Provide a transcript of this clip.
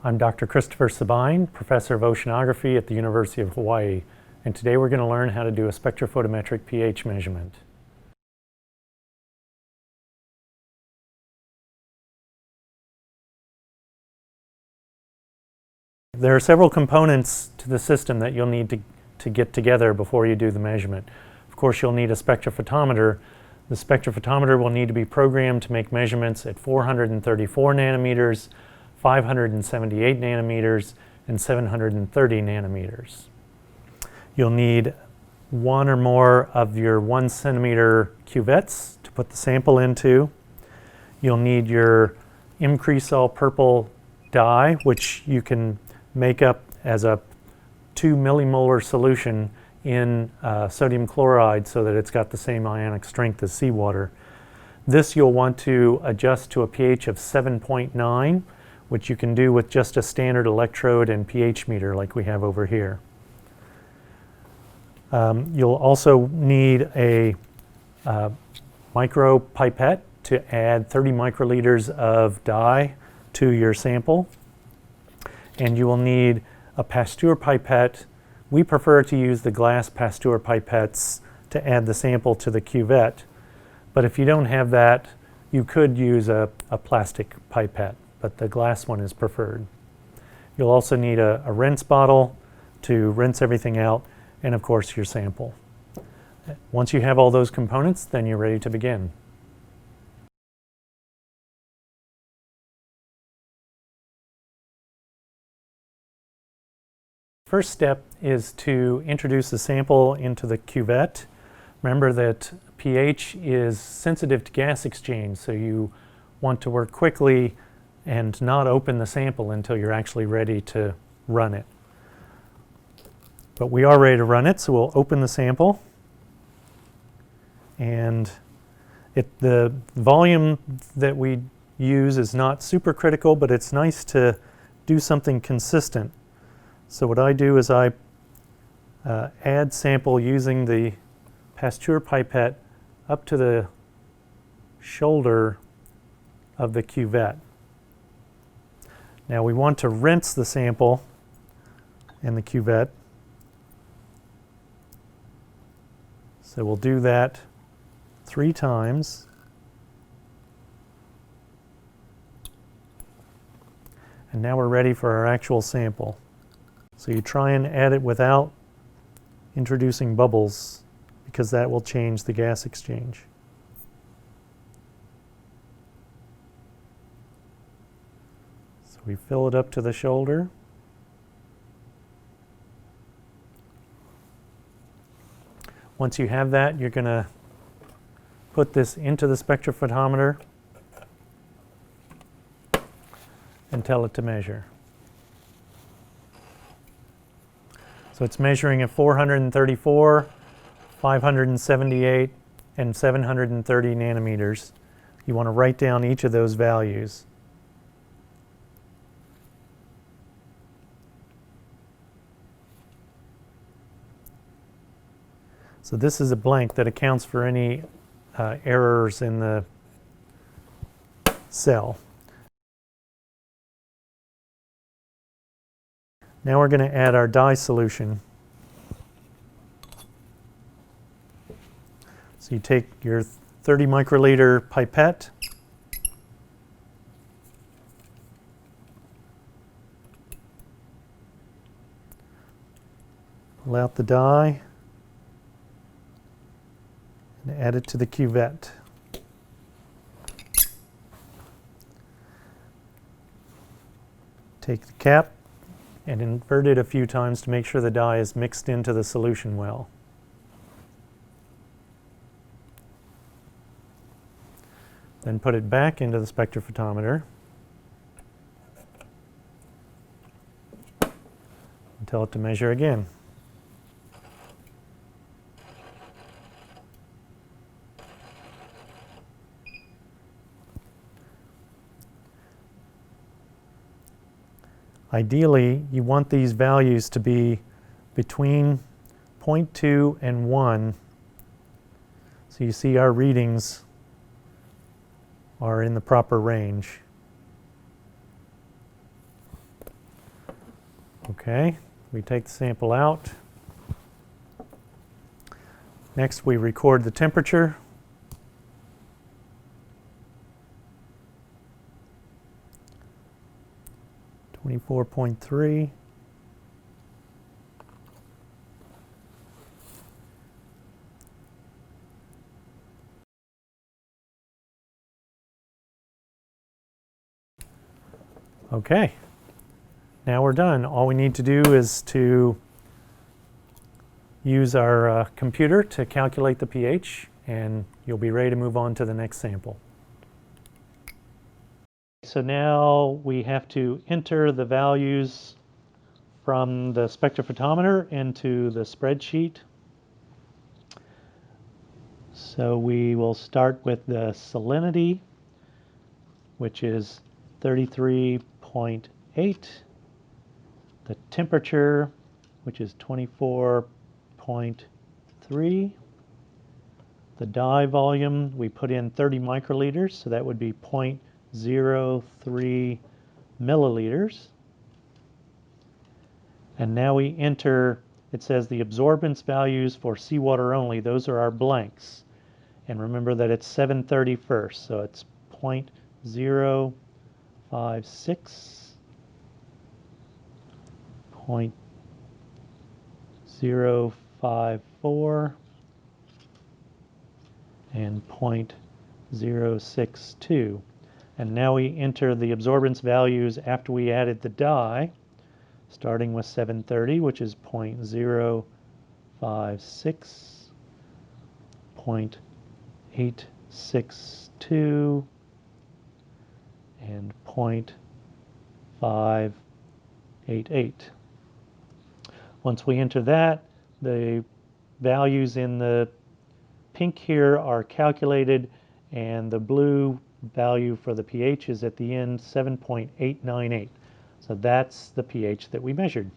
I'm Dr. Christopher Sabine, Professor of Oceanography at the University of Hawaii, and today we're going to learn how to do a spectrophotometric pH measurement. There are several components to the system that you'll need to get together before you do the measurement. Of course, you'll need a spectrophotometer. The spectrophotometer will need to be programmed to make measurements at 434 nanometers, 578 nanometers, and 730 nanometers. You'll need one or more of your 1 centimeter cuvettes to put the sample into. You'll need your M-cresol purple dye, which you can make up as a 2 millimolar solution in sodium chloride so that it's got the same ionic strength as seawater. This you'll want to adjust to a pH of 7.9, which you can do with just a standard electrode and pH meter like we have over here. You'll also need a micro pipette to add 30 microliters of dye to your sample. And you will need a Pasteur pipette. We prefer to use the glass Pasteur pipettes to add the sample to the cuvette. But if you don't have that, you could use a plastic pipette, but the glass one is preferred. You'll also need a rinse bottle to rinse everything out, and of course your sample. Once you have all those components, then you're ready to begin. First step is to introduce the sample into the cuvette. Remember that pH is sensitive to gas exchange, so you want to work quickly and not open the sample until you're actually ready to run it. But we are ready to run it, so we'll open the sample. And the volume that we use is not super critical, but it's nice to do something consistent. So what I do is I add sample using the Pasteur pipette up to the shoulder of the cuvette. Now we want to rinse the sample in the cuvette. So we'll do that 3 times. And now we're ready for our actual sample. So you try and add it without introducing bubbles, because that will change the gas exchange. So we fill it up to the shoulder. Once you have that, you're going to put this into the spectrophotometer and tell it to measure. So it's measuring at 434, 578, and 730 nanometers. You want to write down each of those values. So this is a blank that accounts for any errors in the cell. Now we're going to add our dye solution. So you take your 30 microliter pipette, pull out the dye, and add it to the cuvette. Take the cap and invert it a few times to make sure the dye is mixed into the solution well. Then put it back into the spectrophotometer and tell it to measure again. Ideally, you want these values to be between 0.2 and 1. So you see our readings are in the proper range. Okay, we take the sample out. Next, we record the temperature. .3. Okay, now we're done. All we need to do is to use our computer to calculate the pH, and you'll be ready to move on to the next sample. So now we have to enter the values from the spectrophotometer into the spreadsheet. So we will start with the salinity, which is 33.8, the temperature, which is 24.3, the dye volume, we put in 30 microliters, so that would be 0.03 milliliters. And now we enter, it says the absorbance values for seawater only, those are our blanks. And remember that it's 730 first, so it's 0.056, 0.054, and 0.062. And now we enter the absorbance values after we added the dye, starting with 730, which is 0.056, 0.862, and 0.588. Once we enter that, the values in the pink here are calculated, and the blue value for the pH is at the end 7.898. So that's the pH that we measured.